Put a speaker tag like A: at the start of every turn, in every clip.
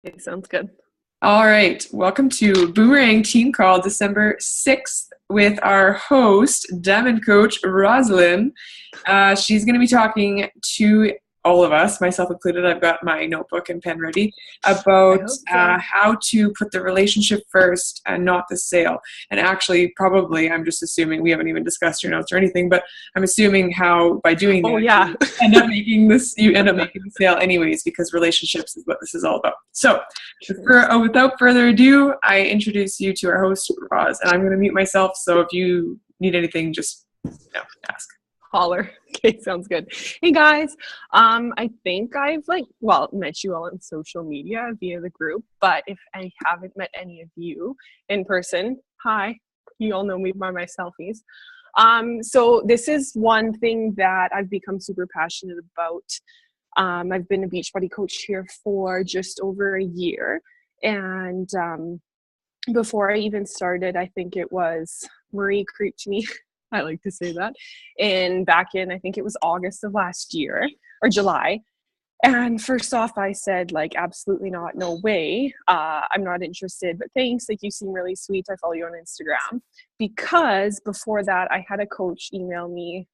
A: Okay, sounds good.
B: All right. Welcome to Boomerang Team Call December 6th with our host, Diamond Coach Rosalyn. She's going to be talking to all of us, myself included. I've got my notebook and pen ready, about how to put the relationship first and not the sale. And actually, probably, I'm just assuming, we haven't even discussed your notes or anything, but I'm assuming how by doing that, you end up making the sale anyways, because relationships is what this is all about. So without further ado, I introduce you to our host, Roz, and I'm going to mute myself. So if you need anything, just ask.
A: Holler. Okay, sounds good. Hey guys, I think I've met you all on social media via the group, but if I haven't met any of you in person, hi, you all know me by my selfies. So this is one thing that I've become super passionate about. I've been a Beachbody coach here for just over a year, and before I even started, I think it was Marie creeped me. I like to say that. And back in, I think it was August of last year or July. And first off, I said, absolutely not, no way. I'm not interested, but thanks. You seem really sweet. I follow you on Instagram. Because before that, I had a coach email me,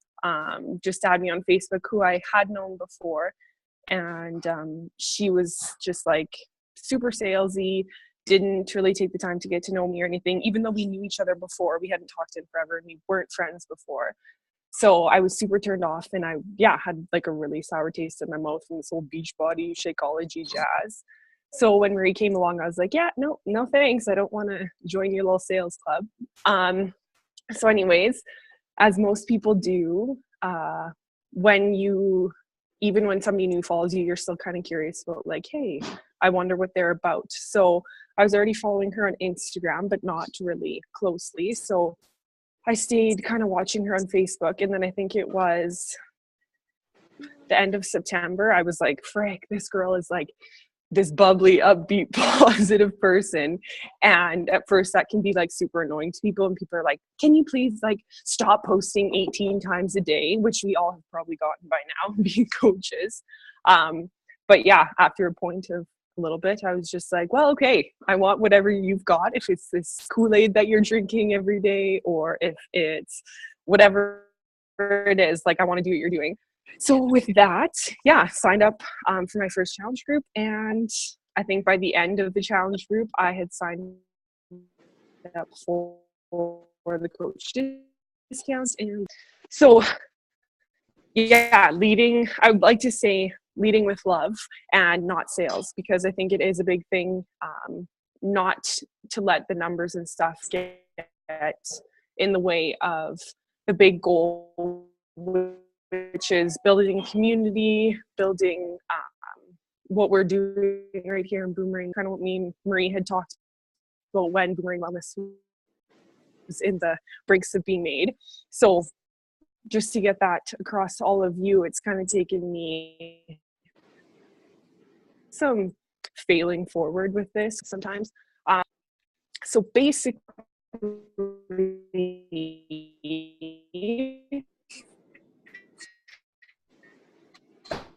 A: just add me on Facebook, who I had known before. And she was just super salesy, didn't really take the time to get to know me or anything, even though we knew each other before. We hadn't talked in forever and we weren't friends before. So I was super turned off, and I had a really sour taste in my mouth from this whole Beachbody, Shakeology jazz. So when Marie came along, I was like, no thanks. I don't want to join your little sales club. So anyways, as most people do, even when somebody new follows you, you're still kind of curious about hey, I wonder what they're about. So I was already following her on Instagram, but not really closely. So I stayed kind of watching her on Facebook. And then I think it was the end of September. I was like, frick, this girl is this bubbly, upbeat, positive person. And at first that can be super annoying to people. And people are like, can you please stop posting 18 times a day, which we all have probably gotten by now being coaches. But yeah, after a point of a little bit, I was just like, well, okay, I want whatever you've got. If it's this Kool-Aid that you're drinking every day, or if it's whatever it is, I want to do what you're doing. So with that, signed up for my first challenge group. And I think by the end of the challenge group, I had signed up for the coach discounts. And so, I would like to say leading with love and not sales, because I think it is a big thing not to let the numbers and stuff get in the way of the big goal, which is building community, building what we're doing right here in Boomerang, kind of what me and Marie had talked about when Boomerang Wellness was in the brinks of being made. So just to get that across to all of you, it's kind of taken me some failing forward with this sometimes. So basically,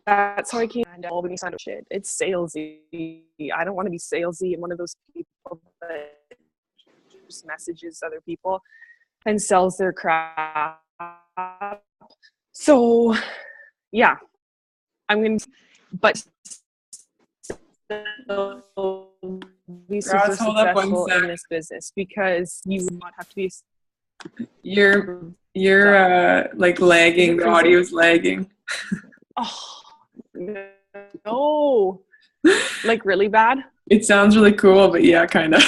A: that's how I came to all when you sign up shit. It's salesy. I don't want to be salesy. I'm one of those people that just messages other people and sells their crap. So I'm going to, but be super successful in this business, because you would not have to be.
B: You're lagging. The audio is lagging.
A: Oh no! Really bad.
B: It sounds really cool, but kind of.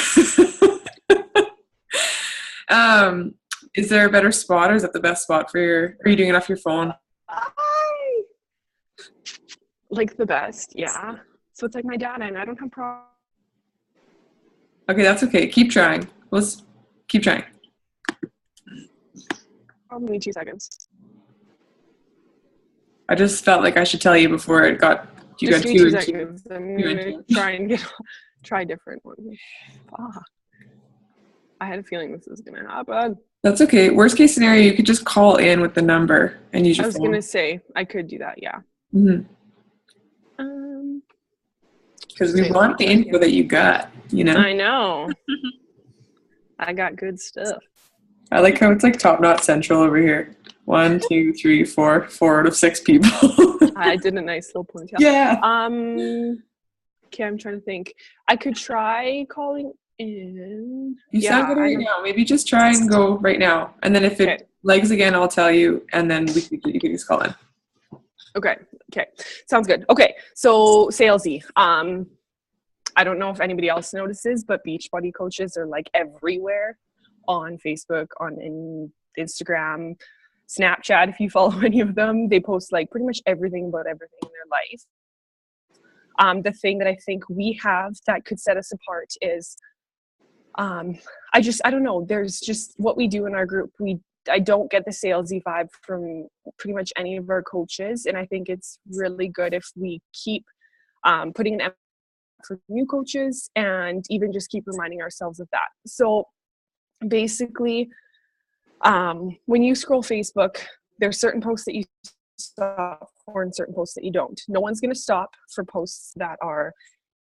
B: Is there a better spot, or is that the best spot for are you doing it off your phone?
A: The best, yeah. So it's my data, and I don't have problems.
B: Okay, that's okay. Keep trying. Let's keep trying.
A: Probably 2 seconds.
B: I just felt like I should tell you before you got
A: 2 seconds. I'm gonna try and try a different one. I had a feeling this was gonna happen.
B: That's okay. Worst case scenario, you could just call in with the number and use your phone.
A: Gonna say I could do that, yeah.
B: Mm-hmm. Because we want the info that you got, you know?
A: I know. I got good stuff.
B: I like how it's like Top Knot Central over here. 1, 2, 3, 4. 4 out of 6 people.
A: I did a nice little ponytail.
B: Yeah.
A: Okay, I'm trying to think. I could try calling in.
B: You sound good right now. Maybe just try and go right now. And then if it lags again, I'll tell you. And then you can just call in.
A: Okay. Sounds good. Okay. So salesy. I don't know if anybody else notices, but Beachbody coaches are like everywhere on Facebook, on Instagram, Snapchat. If you follow any of them, they post like pretty much everything about everything in their life. The thing that I think we have that could set us apart is, I don't know. There's just what we do in our group. I don't get the salesy vibe from pretty much any of our coaches. And I think it's really good if we keep putting an emphasis for new coaches and even just keep reminding ourselves of that. So basically, when you scroll Facebook, there's certain posts that you stop for and certain posts that you don't. No one's going to stop for posts that are,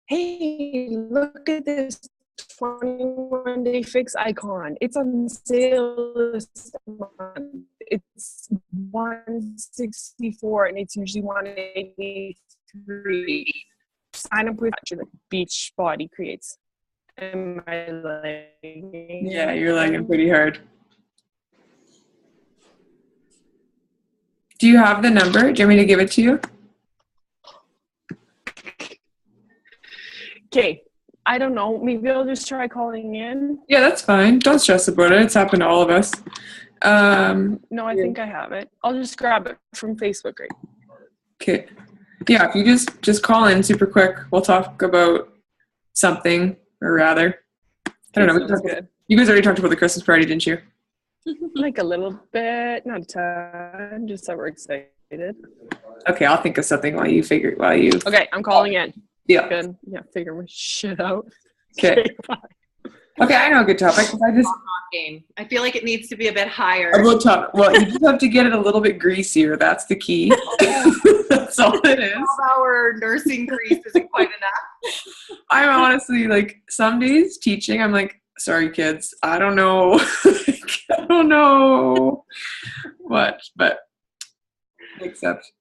A: hey, look at this 21-day fix icon. It's on sale this month. It's $164 and it's usually $183. Sign up with Beachbody creates. Am I lagging?
B: Yeah, you're lagging pretty hard. Do you have the number? Do you want me to give it to you?
A: Okay. I don't know. Maybe I'll just try calling in.
B: Yeah, that's fine. Don't stress about it. It's happened to all of us.
A: No, I think I have it. I'll just grab it from Facebook, right?
B: Okay. Yeah, if you just call in super quick, we'll talk about something, or rather, I don't know.
A: Good.
B: You guys already talked about the Christmas party, didn't you?
A: Like a little bit, not a ton, just that we're excited.
B: Okay, I'll think of something while you.
A: Okay, I'm calling in.
B: Yeah.
A: Good. Yeah, figure my shit out.
B: Okay. Okay, I know a good topic.
C: Game. I feel like it needs to be a bit higher.
B: Well, you just have to get it a little bit greasier. That's the key. That's all it is.
C: 12-hour nursing grease isn't quite enough.
B: I'm honestly like, some days teaching, I'm like, sorry kids, I don't know. I don't know what, but except,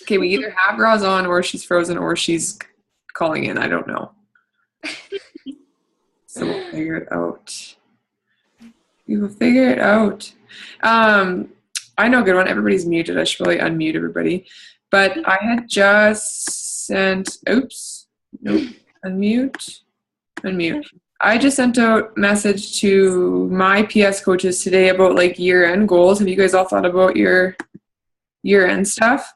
B: okay, we either have Roz on or she's frozen or she's calling in. I don't know. So we'll figure it out. We will figure it out. I know a good one. Everybody's muted. I should probably unmute everybody. But I had just sent, unmute. I just sent out message to my PS coaches today about like year-end goals. Have you guys all thought about your year-end stuff?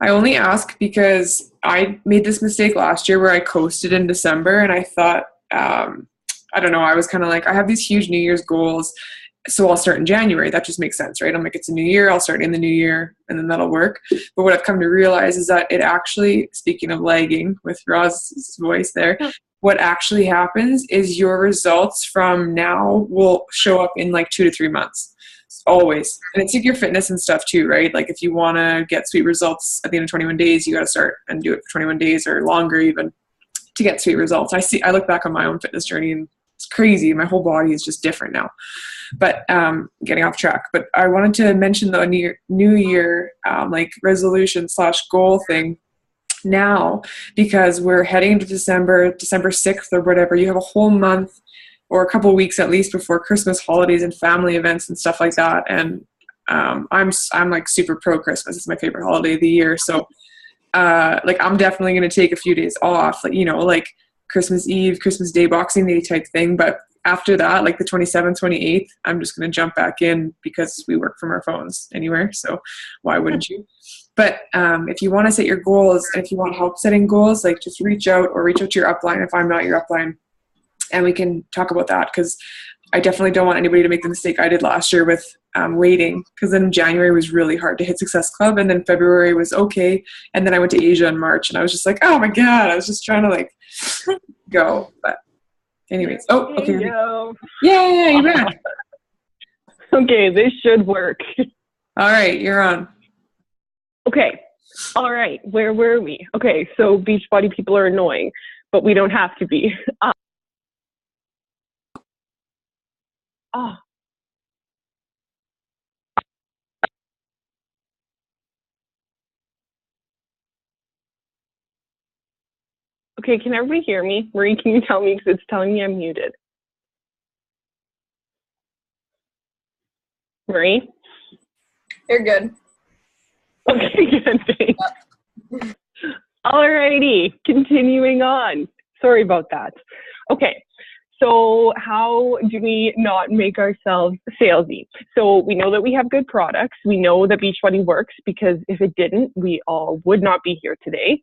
B: I only ask because I made this mistake last year where I coasted in December and I thought, I don't know, I was kind of like, I have these huge New Year's goals, so I'll start in January. That just makes sense, right? I'm like, it's a new year, I'll start in the new year, and then that'll work. But what I've come to realize is that it actually, speaking of lagging with Roz's voice there, what actually happens is your results from now will show up in like 2 to 3 months. Always. And it's like your fitness and stuff too, right? Like if you want to get sweet results at the end of 21 days, you got to start and do it for 21 days or longer even to get sweet results. I look back on my own fitness journey and it's crazy. My whole body is just different now. But getting off track. But I wanted to mention the new year like resolution / goal thing now, because we're heading into December 6th or whatever. You have a whole month or a couple weeks at least before Christmas holidays and family events and stuff like that. And I'm like super pro Christmas. It's my favorite holiday of the year. So like I'm definitely going to take a few days off, like, you know, like Christmas Eve, Christmas Day, Boxing Day type thing. But after that, like the 27th, 28th, I'm just going to jump back in because we work from our phones anywhere. So why wouldn't you? But if you want to set your goals and if you want help setting goals, like just reach out to your upline if I'm not your upline, and we can talk about that, because I definitely don't want anybody to make the mistake I did last year with waiting, because then January was really hard to hit Success Club, and then February was okay, and then I went to Asia in March, and I was just like, oh my God, I was just trying to like go. But anyways, okay. Yeah, you're back.
A: Okay, this should work.
B: All right, you're on.
A: Okay, All right, where were we? Okay, so Beachbody people are annoying, but we don't have to be. Oh, okay, can everybody hear me? Marie, can you tell me, because it's telling me I'm muted. Marie?
B: You're good.
A: Okay, good, thanks. Alrighty, continuing on. Sorry about that. Okay, so how do we not make ourselves salesy? So we know that we have good products. We know that Beachbody works, because if it didn't, we all would not be here today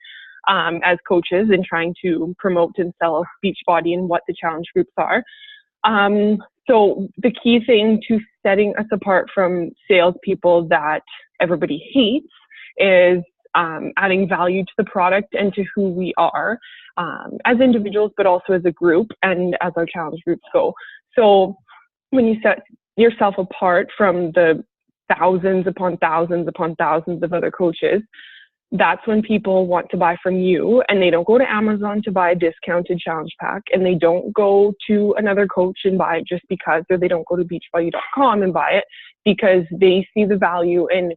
A: as coaches and trying to promote and sell Beachbody and what the challenge groups are. So the key thing to setting us apart from salespeople that everybody hates is adding value to the product and to who we are as individuals, but also as a group and as our challenge groups go. So when you set yourself apart from the thousands upon thousands upon thousands of other coaches, that's when people want to buy from you, and they don't go to Amazon to buy a discounted challenge pack, and they don't go to another coach and buy it just because, or they don't go to beachbody.com and buy it because they see the value in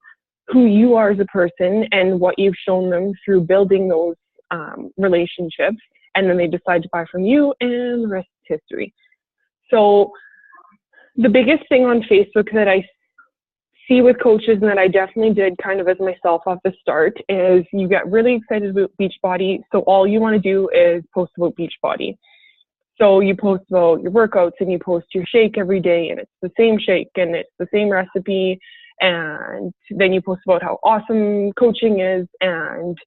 A: who you are as a person and what you've shown them through building those relationships, and then they decide to buy from you, and the rest is history. So the biggest thing on Facebook that I see with coaches, and that I definitely did kind of as myself off the start, is you get really excited about Beachbody, so all you want to do is post about Beachbody. So you post about your workouts, and you post your shake every day, and it's the same shake, and it's the same recipe, and then you post about how awesome coaching is, and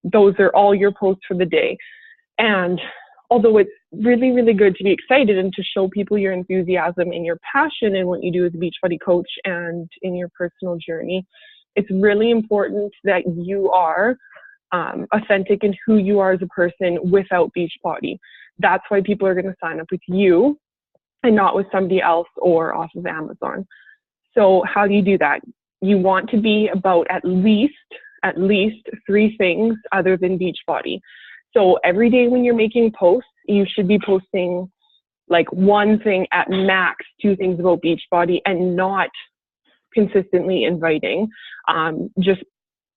A: those are all your posts for the day. And although it's really, really good to be excited and to show people your enthusiasm and your passion in what you do as a Beachbody coach and in your personal journey, it's really important that you are authentic in who you are as a person without Beachbody. That's why people are going to sign up with you and not with somebody else or off of Amazon. So how do you do that? You want to be about at least 3 things other than Beachbody. So every day when you're making posts, you should be posting like 1 thing, at max 2 things about Beachbody, and not consistently inviting. Just,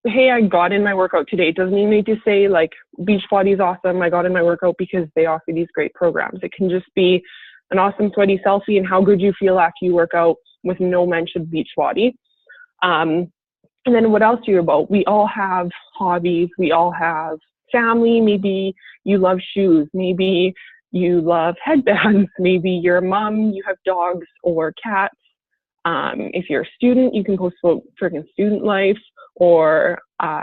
A: hey, I got in my workout today. It doesn't even need to say like Beachbody is awesome. I got in my workout because they offer these great programs. It can just be an awesome sweaty selfie and how good you feel after you work out, with no mention of Beachbody. And then what else are you about? We all have hobbies. We all have family. Maybe you love shoes. Maybe you love headbands. Maybe you're a mom, you have dogs or cats. If you're a student, you can post about freaking student life, or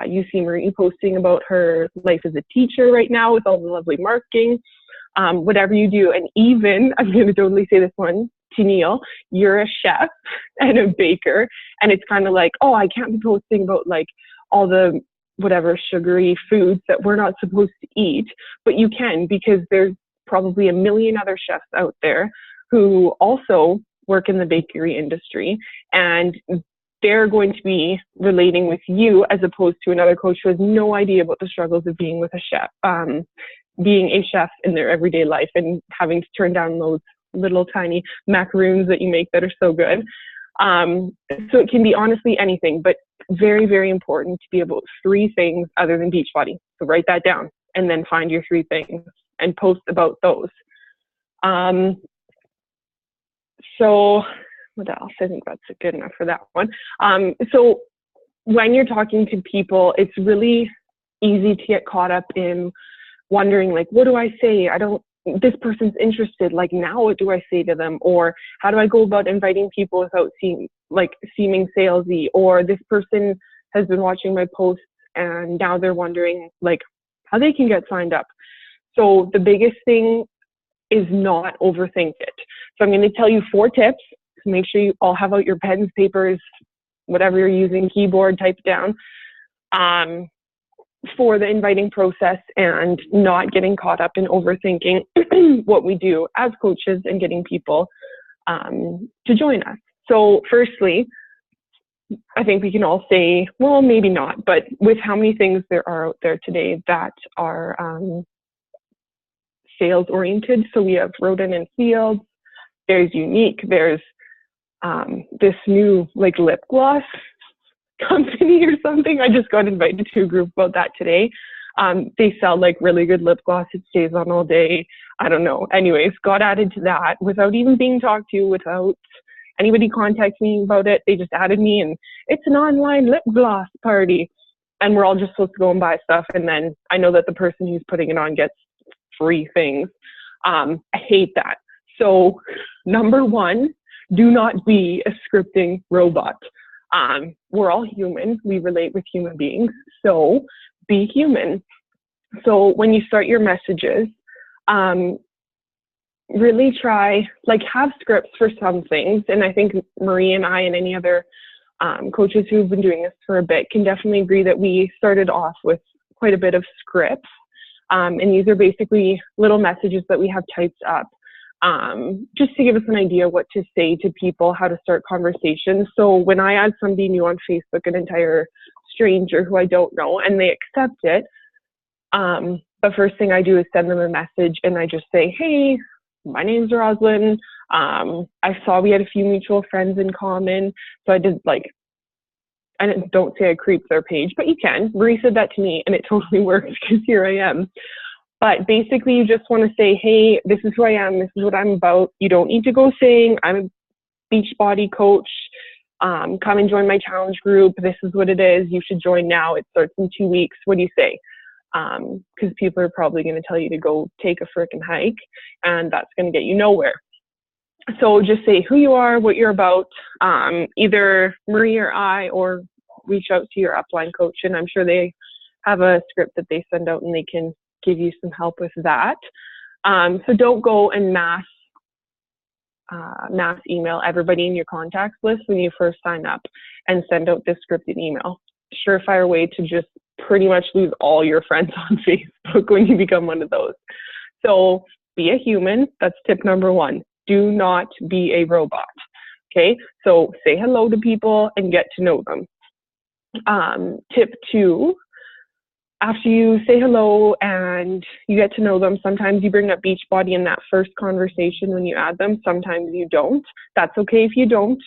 A: you see Marie posting about her life as a teacher right now with all the lovely marking. Whatever you do. And even, I'm going to totally say this one to Neil, you're a chef and a baker, and it's kind of like, oh, I can't be posting about like all the whatever sugary foods that we're not supposed to eat, but you can, because there's probably a million other chefs out there who also work in the bakery industry, and they're going to be relating with you as opposed to another coach who has no idea about the struggles of being with a chef, being a chef in their everyday life and having to turn down those little tiny macaroons that you make that are so good. So it can be honestly anything, but very, very important to be about 3 things other than Beachbody. So write that down and then find your 3 things and post about those. So what else? I think that's good enough for that one. So when you're talking to people, it's really easy to get caught up in wondering, like, what do I say? This person's interested, like, now what do I say to them? Or how do I go about inviting people without seeming salesy? Or this person has been watching my posts and now they're wondering like how they can get signed up. So the biggest thing is not overthink it. So I'm going to tell you 4 tips. So make sure you all have out your pens, papers, whatever you're using, keyboard, type it down, for the inviting process and not getting caught up in overthinking what we do as coaches and getting people to join us. So firstly, I think we can all say, well, maybe not, but with how many things there are out there today that are sales oriented. So we have Rodent and Fields, there's Unique, there's this new like lip gloss company or something. I just got invited to a group about that today. They sell like really good lip gloss. It stays on all day. I don't know. Anyways, got added to that without even being talked to, without anybody contacting me about it. They just added me, and it's an online lip gloss party. And we're all just supposed to go and buy stuff. And then I know that the person who's putting it on gets free things. I hate that. So number one, do not be a scripting robot. We're all human. We relate with human beings. So be human. So when you start your messages, really try, like, have scripts for some things. And I think Marie and I and any other coaches who've been doing this for a bit can definitely agree that we started off with quite a bit of scripts. And these are basically little messages that we have typed up just to give us an idea what to say to people, how to start conversations. So when I add somebody new on Facebook, an entire stranger who I don't know, and they accept it, the first thing I do is send them a message, and I just say, hey, my name's Rosalyn. I saw we had a few mutual friends in common. So I did, like, don't say I creeped their page, but you can. Marie said that to me, and it totally works because here I am. But basically, you just want to say, hey, this is who I am. This is what I'm about. You don't need to go saying, I'm a Beachbody coach. Come and join my challenge group. This is what it is. You should join now. It starts in 2 weeks. What do you say? Because people are probably going to tell you to go take a frickin' hike, and that's going to get you nowhere. So just say who you are, what you're about, either Marie or I, or reach out to your upline coach, and I'm sure they have a script that they send out and they can give you some help with that. So don't go and mass email everybody in your contacts list when you first sign up and send out this scripted email. Surefire way to just pretty much lose all your friends on Facebook when you become one of those. So be a human. That's tip number one. Do not be a robot. Okay, so say hello to people and get to know them. Tip two, after you say hello and you get to know them, sometimes you bring up Beachbody in that first conversation when you add them. Sometimes you don't. That's okay if you don't.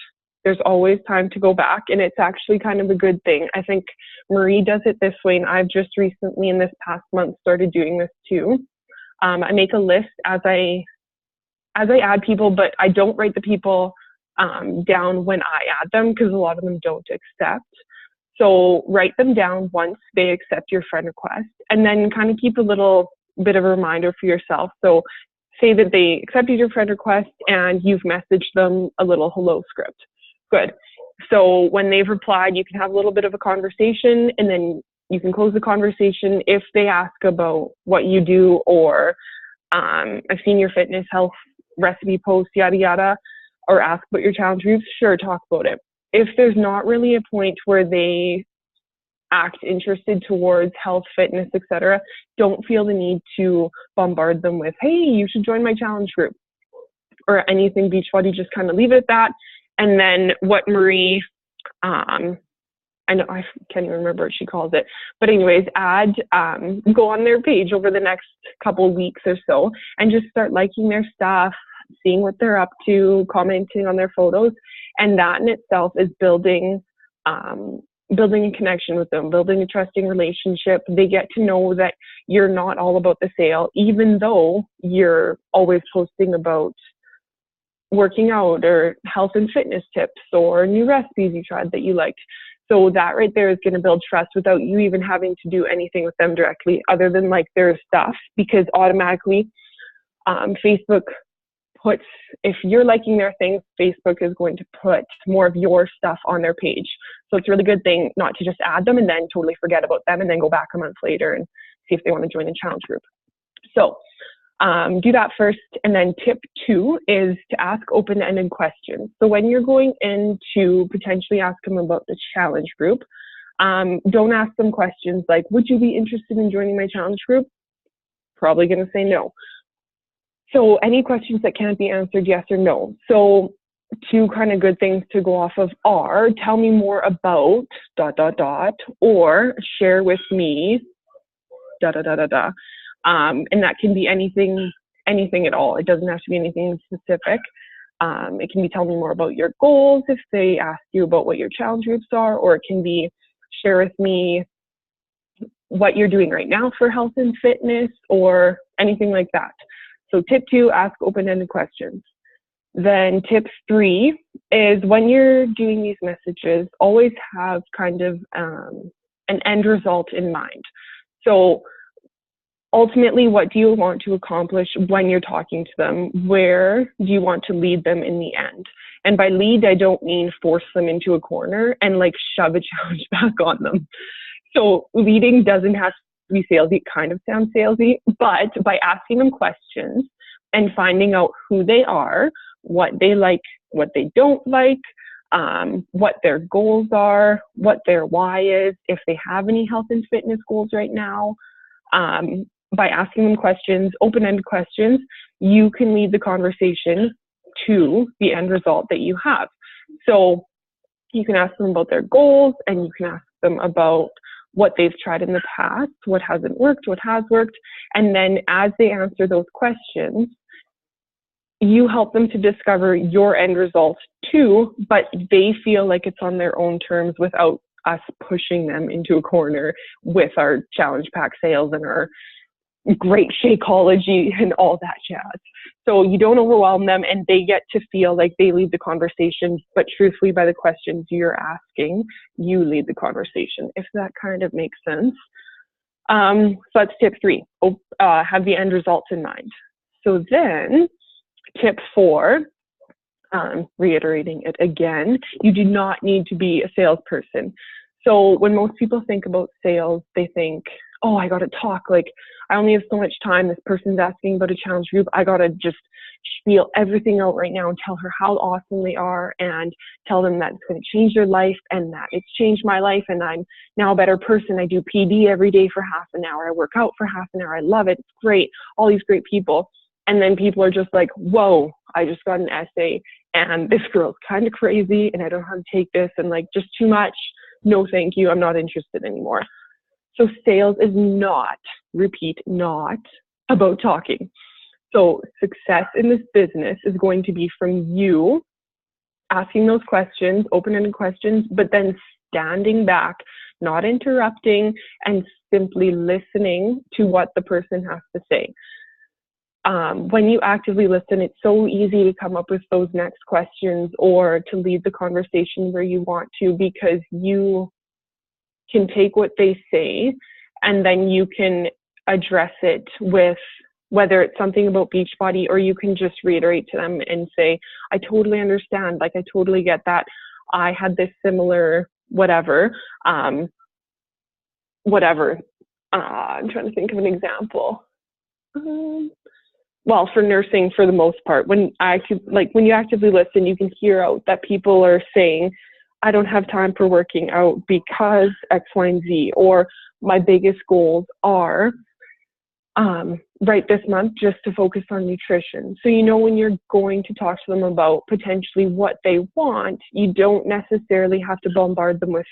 A: There's always time to go back, and it's actually kind of a good thing. I think Marie does it this way, and I've just recently in this past month started doing this too. I make a list as I add people, but I don't write the people down when I add them because a lot of them don't accept. So write them down once they accept your friend request, and then kind of keep a little bit of a reminder for yourself. So say that they accepted your friend request and you've messaged them a little hello script. Good. So when they've replied, you can have a little bit of a conversation, and then you can close the conversation. If they ask about what you do, or I've seen your fitness health recipe post, yada, yada, or ask about your challenge groups, sure, talk about it. If there's not really a point where they act interested towards health, fitness, etc., don't feel the need to bombard them with, hey, you should join my challenge group or anything Beachbody. Just kind of leave it at that. And then what Marie, I know I can't even remember what she calls it, but anyways, go on their page over the next couple of weeks or so and just start liking their stuff, seeing what they're up to, commenting on their photos. And that in itself is building a connection with them, building a trusting relationship. They get to know that you're not all about the sale, even though you're always posting about working out or health and fitness tips or new recipes you tried that you liked. So that right there is going to build trust without you even having to do anything with them directly other than like their stuff, because automatically Facebook puts, if you're liking their things, Facebook is going to put more of your stuff on their page. So it's a really good thing not to just add them and then totally forget about them and then go back a month later and see if they want to join the challenge group. So do that first. And then tip 2 is to ask open-ended questions. So when you're going in to potentially ask them about the challenge group, don't ask them questions like, would you be interested in joining my challenge group? Probably going to say no. So any questions that can't be answered yes or no. So two kind of good things to go off of are tell me more about ... or share with me ... And that can be anything at all. It doesn't have to be anything specific. It can be tell me more about your goals if they ask you about what your challenge groups are, or it can be share with me what you're doing right now for health and fitness or anything like that. So tip 2, ask open-ended questions. Then tip 3 is when you're doing these messages, always have kind of an end result in mind. So ultimately, what do you want to accomplish when you're talking to them? Where do you want to lead them in the end? And by lead, I don't mean force them into a corner and like shove a challenge back on them. So leading doesn't have to be salesy. It kind of sounds salesy, but by asking them questions and finding out who they are, what they like, what they don't like, what their goals are, what their why is, if they have any health and fitness goals right now, by asking them questions, open-ended questions, you can lead the conversation to the end result that you have. So you can ask them about their goals, and you can ask them about what they've tried in the past, what hasn't worked, what has worked. And then as they answer those questions, you help them to discover your end result too, but they feel like it's on their own terms without us pushing them into a corner with our challenge pack sales and our great Shakeology and all that jazz. So you don't overwhelm them, and they get to feel like they lead the conversation, but truthfully, by the questions you're asking, you lead the conversation, if that kind of makes sense. So that's tip 3, have the end results in mind. So then tip 4, reiterating it again, you do not need to be a salesperson. So when most people think about sales, they think, oh, I got to talk. Like, I only have so much time. This person's asking about a challenge group. I got to just spiel everything out right now and tell her how awesome they are and tell them that it's going to change their life and that it's changed my life and I'm now a better person. I do PD every day for half an hour. I work out for half an hour. I love it. It's great. All these great people. And then people are just like, whoa, I just got an essay and this girl's kind of crazy and I don't know how to take this and like just too much. No, thank you. I'm not interested anymore. So sales is not, repeat, not about talking. So success in this business is going to be from you asking those questions, open-ended questions, but then standing back, not interrupting, and simply listening to what the person has to say. When you actively listen, it's so easy to come up with those next questions or to lead the conversation where you want to, because you can take what they say and then you can address it with whether it's something about Beachbody, or you can just reiterate to them and say, I totally understand. Like, I totally get that. I had this similar whatever. I'm trying to think of an example. Well, for nursing, for the most part, when you actively listen, you can hear out that people are saying, I don't have time for working out because X, Y, and Z, or my biggest goals are right this month just to focus on nutrition. So when you're going to talk to them about potentially what they want, you don't necessarily have to bombard them with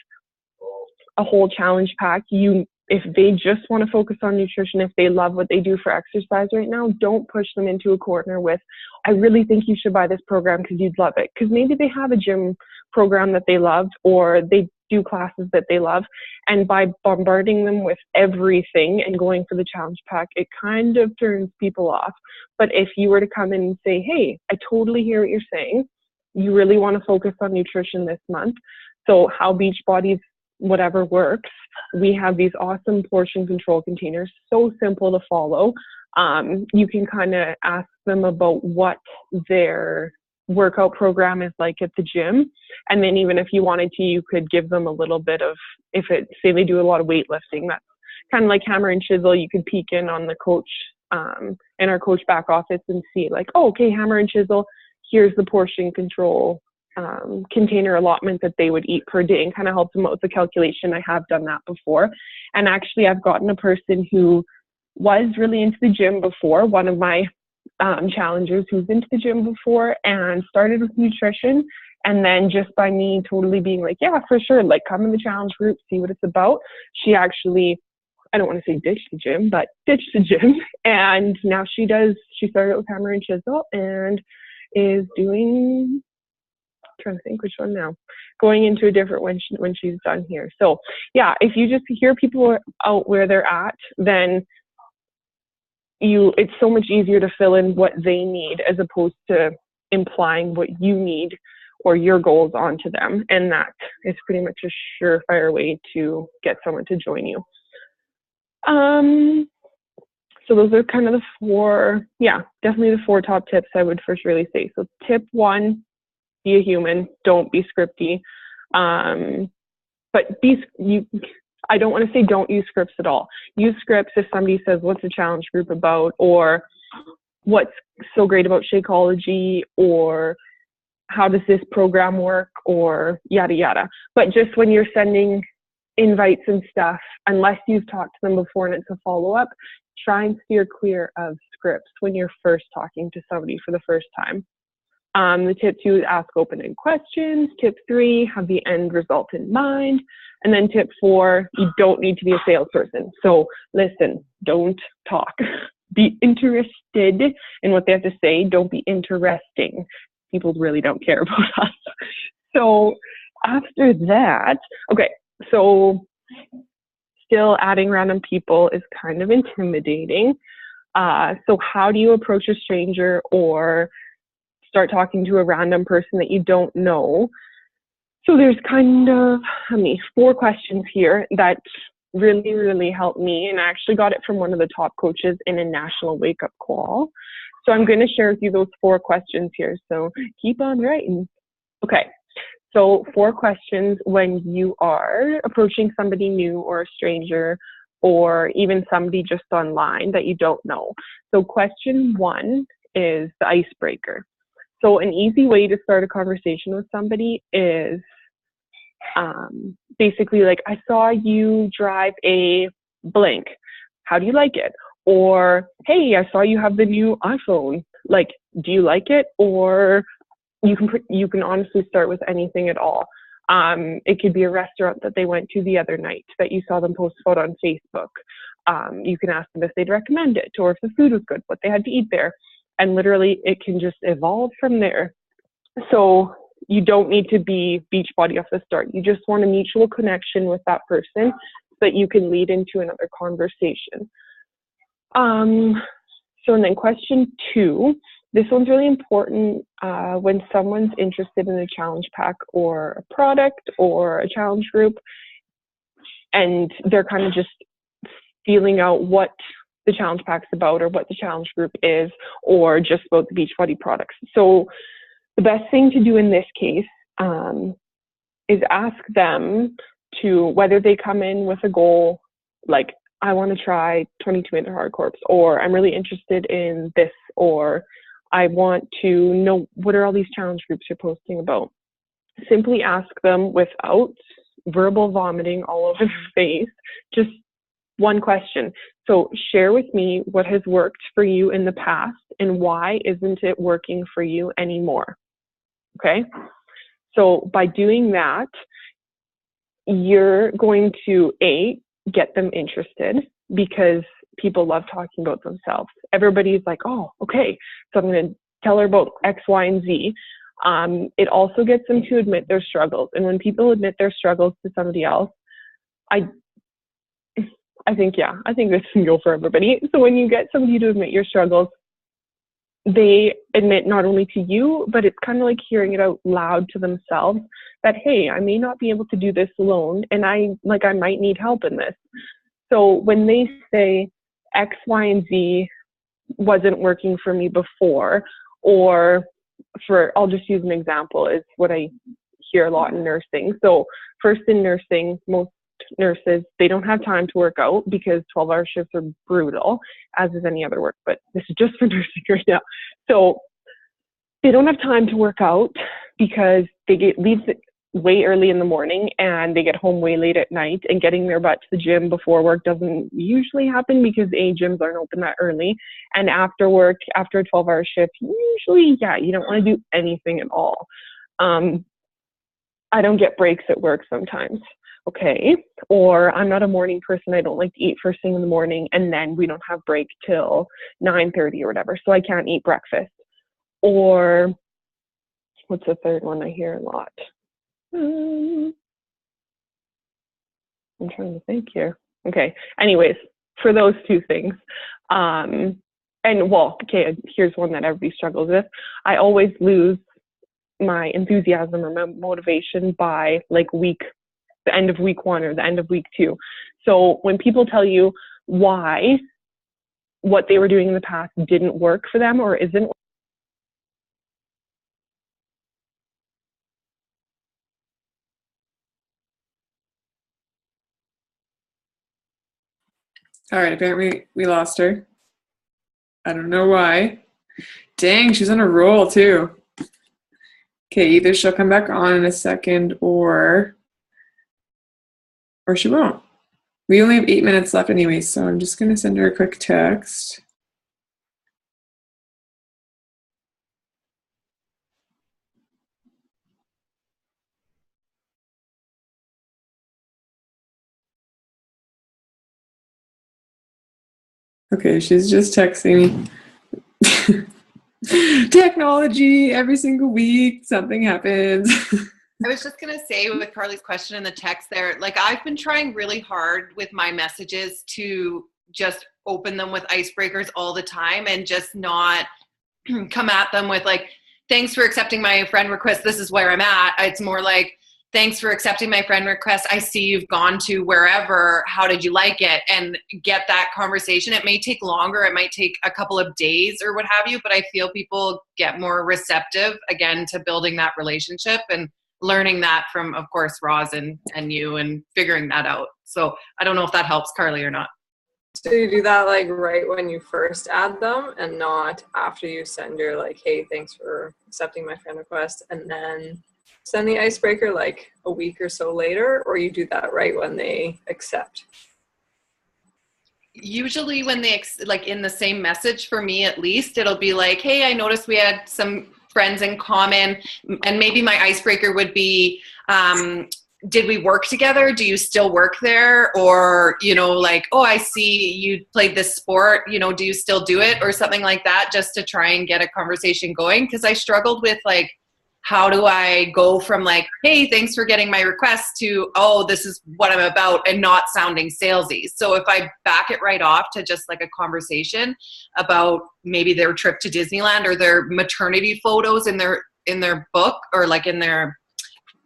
A: a whole challenge pack. If they just want to focus on nutrition, if they love what they do for exercise right now, don't push them into a corner with, I really think you should buy this program because you'd love it. Because maybe they have a gym program that they love, or they do classes that they love. And by bombarding them with everything and going for the challenge pack, it kind of turns people off. But if you were to come in and say, hey, I totally hear what you're saying. You really want to focus on nutrition this month. So how Beachbody's whatever works, we have these awesome portion control containers, so simple to follow. You can kind of ask them about what their workout program is like at the gym. And then even if you wanted to, you could give them a little bit of, say they do a lot of weightlifting, that's kind of like hammer and chisel. You could peek in on the coach, in our coach back office and see like, oh, okay, hammer and chisel, here's the portion control container allotment that they would eat per day, and kind of help them out with the calculation. I have done that before. And actually I've gotten a person who was really into the gym before, one of my challengers who've been to the gym before and started with nutrition. And then just by me totally being like, yeah, for sure, like come in the challenge group, see what it's about. She actually, I don't want to say ditched the gym, but ditched the gym. And now she started with hammer and chisel and is doing, I'm trying to think which one now, going into a different when she's done here. So yeah, if you just hear people out where they're at, then it's so much easier to fill in what they need as opposed to implying what you need or your goals onto them. And that is pretty much a surefire way to get someone to join you. So those are kind of the four, definitely the 4 top tips I would first really say. So tip 1, be a human, don't be scripty. But I don't want to say don't use scripts at all. Use scripts if somebody says, what's the challenge group about? Or what's so great about Shakeology? Or how does this program work? Or yada, yada. But just when you're sending invites and stuff, unless you've talked to them before and it's a follow-up, try and steer clear of scripts when you're first talking to somebody for the first time. The tip 2 is ask open-ended questions. Tip 3, have the end result in mind. And then tip 4, you don't need to be a salesperson. So listen, don't talk. Be interested in what they have to say. Don't be interesting. People really don't care about us. So after that, okay, so still adding random people is kind of intimidating. So how do you approach a stranger or start talking to a random person that you don't know? So there's kind of, 4 questions here that really, really helped me. And I actually got it from one of the top coaches in a national wake-up call. So I'm going to share with you those 4 questions here. So keep on writing. Okay. So 4 questions when you are approaching somebody new or a stranger or even somebody just online that you don't know. So question 1 is the icebreaker. So an easy way to start a conversation with somebody is basically like, I saw you drive a blank. How do you like it? Or, hey, I saw you have the new iPhone. Like, do you like it? Or you can honestly start with anything at all. It could be a restaurant that they went to the other night that you saw them post a photo on Facebook. You can ask them if they'd recommend it or if the food was good, what they had to eat there. And literally it can just evolve from there. So you don't need to be Beachbody off the start. You just want a mutual connection with that person so that you can lead into another conversation. So and then question 2, this one's really important when someone's interested in a challenge pack or a product or a challenge group, and they're kind of just feeling out what the challenge pack's about or what the challenge group is, or just about the Beachbody products. So the best thing to do in this case is ask them to, whether they come in with a goal like, I want to try 22-minute hardcore, or I'm really interested in this, or I want to know what are all these challenge groups you're posting about. Simply ask them without verbal vomiting all over their face, just one question. So share with me what has worked for you in the past and why isn't it working for you anymore. Okay? So by doing that, you're going to get them interested, because people love talking about themselves. Everybody's like, oh, okay, so I'm going to tell her about X, Y, and Z. It also gets them to admit their struggles. And when people admit their struggles to somebody else, I think this can go for everybody. So when you get somebody to admit your struggles, they admit not only to you, but it's kind of like hearing it out loud to themselves that, hey, I may not be able to do this alone, and I might need help in this. So when they say X, Y, and Z wasn't working for me before, or I'll just use an example, is what I hear a lot in nursing. So first in nursing, most nurses, they don't have time to work out because 12-hour shifts are brutal, as is any other work, but this is just for nursing right now. So they don't have time to work out because they way early in the morning and they get home way late at night, and getting their butt to the gym before work doesn't usually happen because gyms aren't open that early. And after work, after a 12-hour shift, usually, you don't want to do anything at all. I don't get breaks at work sometimes. Okay. Or I'm not a morning person. I don't like to eat first thing in the morning, and then we don't have break till 9:30 or whatever. So I can't eat breakfast. Or what's the third one I hear a lot? I'm trying to think here. Okay. Anyways, for those two things. Here's one that everybody struggles with. I always lose my enthusiasm or my motivation by like the end of week 1 or the end of week 2. So when people tell you why what they were doing in the past didn't work for them or isn't.
B: All right, apparently we lost her. I don't know why. Dang, she's on a roll too. Okay, either she'll come back on in a second or she won't. We only have 8 minutes left anyway, so I'm just going to send her a quick text. Okay, she's just texting me. Technology, every single week, something happens.
C: I was just going to say with Carly's question in the text there, like I've been trying really hard with my messages to just open them with icebreakers all the time and just not come at them with like, thanks for accepting my friend request. This is where I'm at. It's more like, thanks for accepting my friend request. I see you've gone to wherever. How did you like it? And get that conversation. It may take longer. It might take a couple of days or what have you, but I feel people get more receptive again to building that relationship and learning that from, of course, Roz and you and figuring that out. So I don't know if that helps Carly or not.
D: So you do that like right when you first add them and not after you send your like, hey, thanks for accepting my friend request, and then send the icebreaker like a week or so later, or you do that right when they accept?
C: Usually when they like in the same message, for me at least, it'll be like, hey, I noticed we had some friends in common, and maybe my icebreaker would be, did we work together? Do you still work there? Or, like, oh, I see you played this sport, do you still do it? Or something like that, just to try and get a conversation going. Because I struggled with like, how do I go from like, hey, thanks for getting my request to, oh, this is what I'm about, and not sounding salesy. So if I back it right off to just like a conversation about maybe their trip to Disneyland or their maternity photos in their book or like in their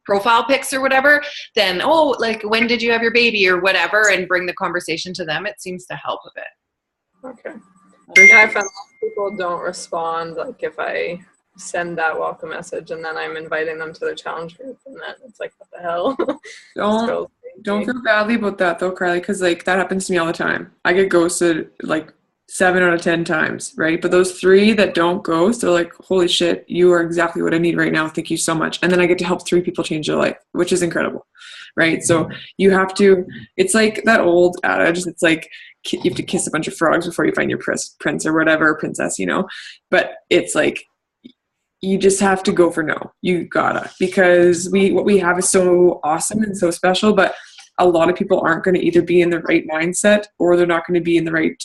C: profile pics or whatever, then, oh, like when did you have your baby or whatever, and bring the conversation to them, it seems to help a bit.
D: Okay. Yeah, I found people don't respond like if I send that welcome message and then I'm inviting them to the challenge group, and then it's like, what the hell?
B: Don't feel badly about that though, Carly, because like that happens to me all the time. I get ghosted like 7 out of 10 times, right? But those 3 that don't ghost, they're like, holy shit, you are exactly what I need right now. Thank you so much. And then I get to help 3 people change their life, which is incredible, right? So you have to, it's like that old adage, it's like you have to kiss a bunch of frogs before you find your prince or whatever, princess, but it's like, you just have to go for no. You gotta, because what we have is so awesome and so special, but a lot of people aren't going to either be in the right mindset or they're not going to be in the right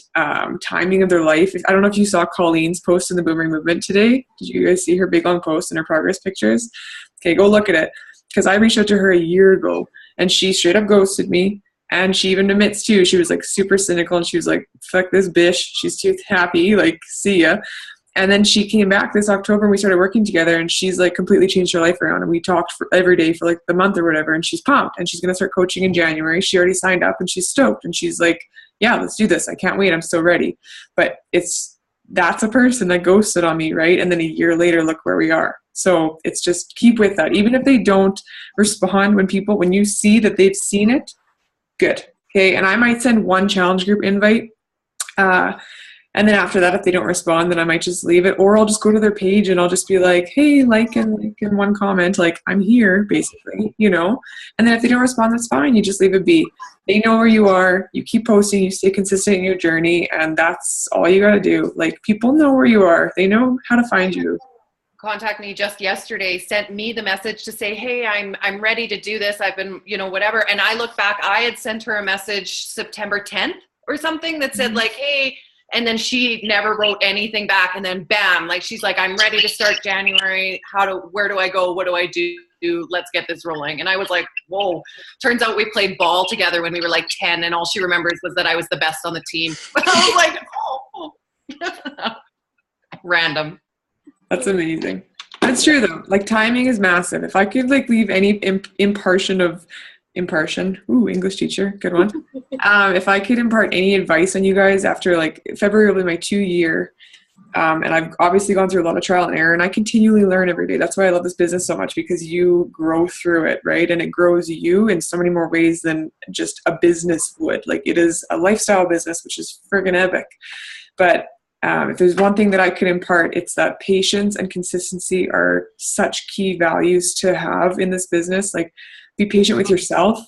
B: timing of their life. I don't know if you saw Colleen's post in the Boomerang movement today. Did you guys see her big long post and her progress pictures? Okay, go look at it, because I reached out to her a year ago and she straight up ghosted me. And she even admits too, she was like super cynical and she was like, fuck this bitch. She's too happy. Like, see ya. And then she came back this October and we started working together, and she's like completely changed her life around, and we talked every day for like the month or whatever, and she's pumped and she's going to start coaching in January. She already signed up and she's stoked, and she's like, yeah, let's do this. I can't wait. I'm so ready. But that's a person that ghosted on me, right? And then a year later, look where we are. So it's just keep with that. Even if they don't respond, when you see that they've seen it, good. Okay. And I might send one challenge group invite, And then after that, if they don't respond, then I might just leave it, or I'll just go to their page and I'll just be like, hey, like and one comment, like, I'm here, basically, you know? And then if they don't respond, that's fine. You just leave it be. They know where you are. You keep posting, you stay consistent in your journey, and that's all you got to do. Like, people know where you are. They know how to find you.
C: Contact me just yesterday, sent me the message to say, hey, I'm ready to do this. I've been, you know, whatever. And I look back, I had sent her a message September 10th or something that said like, hey, and then she never wrote anything back. And then bam, like, she's like, I'm ready to start January. Where do I go? What do I do? Let's get this rolling. And I was like, whoa, turns out we played ball together when we were like 10. And all she remembers was that I was the best on the team. I was like, oh. Random.
B: That's amazing. That's true though. Like, timing is massive. If I could like leave any impartition, English teacher, good one. If I could impart any advice on you guys after, like, February will be my 2-year, and I've obviously gone through a lot of trial and error, and I continually learn every day. That's why I love this business so much, because you grow through it, right? And it grows you in so many more ways than just a business would. Like, it is a lifestyle business, which is friggin' epic. But if there's one thing that I could impart, it's that patience and consistency are such key values to have in this business. Like, be patient with yourself,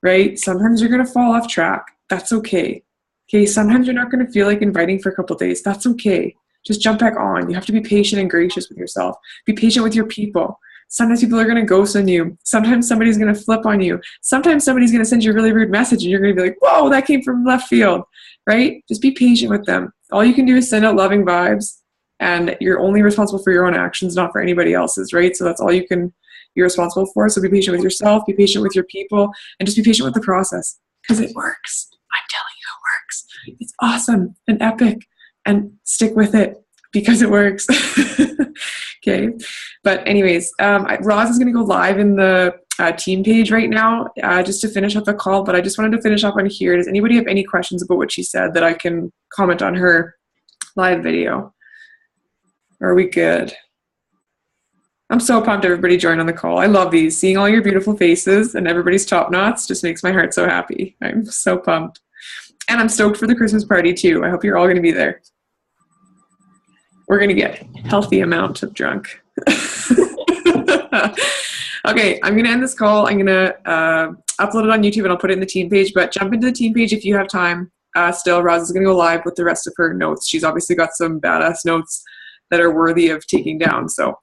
B: right? Sometimes you're going to fall off track. That's okay. Okay. Sometimes you're not going to feel like inviting for a couple of days. That's okay. Just jump back on. You have to be patient and gracious with yourself. Be patient with your people. Sometimes people are going to ghost on you. Sometimes somebody's going to flip on you. Sometimes somebody's going to send you a really rude message and you're going to be like, whoa, that came from left field, right? Just be patient with them. All you can do is send out loving vibes, and you're only responsible for your own actions, not for anybody else's, right? So that's all you can be responsible for. So be patient with yourself, be patient with your people, and just be patient with the process, because it works. I'm telling you, it works. It's awesome and epic, and stick with it because it works. Okay. But anyways, Roz is going to go live in the team page right now, just to finish up the call. But I just wanted to finish up on here. Does anybody have any questions about what she said that I can comment on her live video? Or are we good? I'm so pumped everybody joined on the call. I love these. Seeing all your beautiful faces and everybody's top knots just makes my heart so happy. I'm so pumped. And I'm stoked for the Christmas party too. I hope you're all going to be there. We're going to get a healthy amount of drunk. Okay, I'm going to end this call. I'm going to upload it on YouTube and I'll put it in the team page. But jump into the team page if you have time. Still, Roz is going to go live with the rest of her notes. She's obviously got some badass notes that are worthy of taking down. So,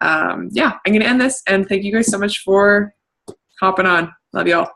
B: yeah, I'm going to end this. And thank you guys so much for hopping on. Love y'all.